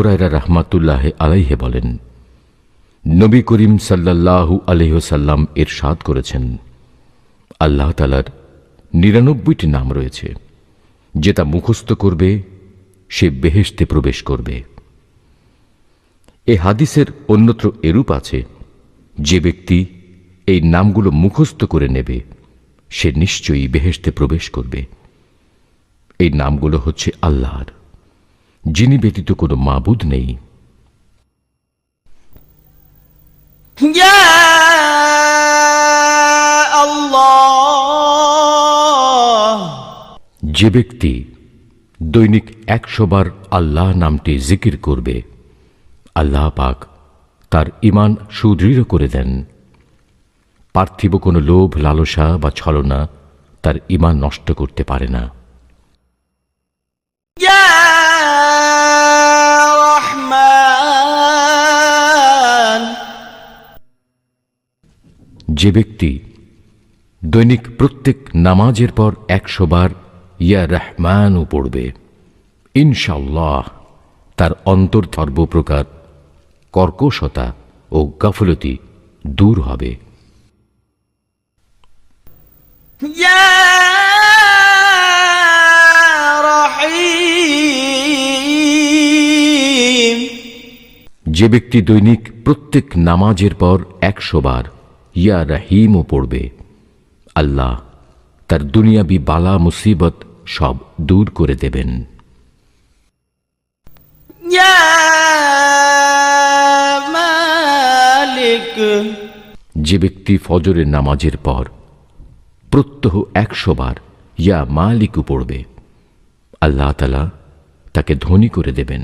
হুরায়রা রাহমাতুল্লাহ আলাইহি বলেন, নবী করিম সাল্লাল্লাহু আলাইহি ওয়াসাল্লাম ইরশাদ করেছেন, আল্লাহ তাআলার ৯৯টি নাম রয়েছে, যে তা মুখস্থ করবে সে বেহেশতে প্রবেশ করবে। এ হাদিসের অন্যত্র এরূপ আছে, যে ব্যক্তি এই নামগুলো মুখস্থ করে নেবে সে নিশ্চয়ই বেহেশতে প্রবেশ করবে। এই নামগুলো হচ্ছে আল্লাহর, যিনি ব্যতীত কোনো মাবুদ নেই। ইয়া আল্লাহ, যে ব্যক্তি দৈনিক ১০০ বার আল্লাহ নামটি জিকির করবে, আল্লাহ পাক তার ঈমান সুদৃঢ় করে দেন। পার্থিব কোনো লোভ, লালসা বা ছলনা তার ঈমান নষ্ট করতে পারে না। ইয়া রহমান, যে ব্যক্তি দৈনিক প্রত্যেক নামাজের পর ১০০ বার ইয়া রহমানও পড়বে, ইনশাআল্লাহ তার অন্তর সর্বপ্রকার কর্কশতা ও গাফলতি দূর হবে। ইয়া রহিম, যে ব্যক্তি দৈনিক প্রত্যেক নামাজের পর ১০০ বার ইয়া রহিমও পড়বে, আল্লাহ তার দুনিয়াবি বালা মুসিবত সব দূর করে দেবেন। ইয়া মালিক, যে ব্যক্তি ফজরের নামাজের পর প্রত্যহ ১০০ বার ইয়া মালিকও পড়বে, আল্লাহ তাআলা তাকে ধনী করে দেবেন।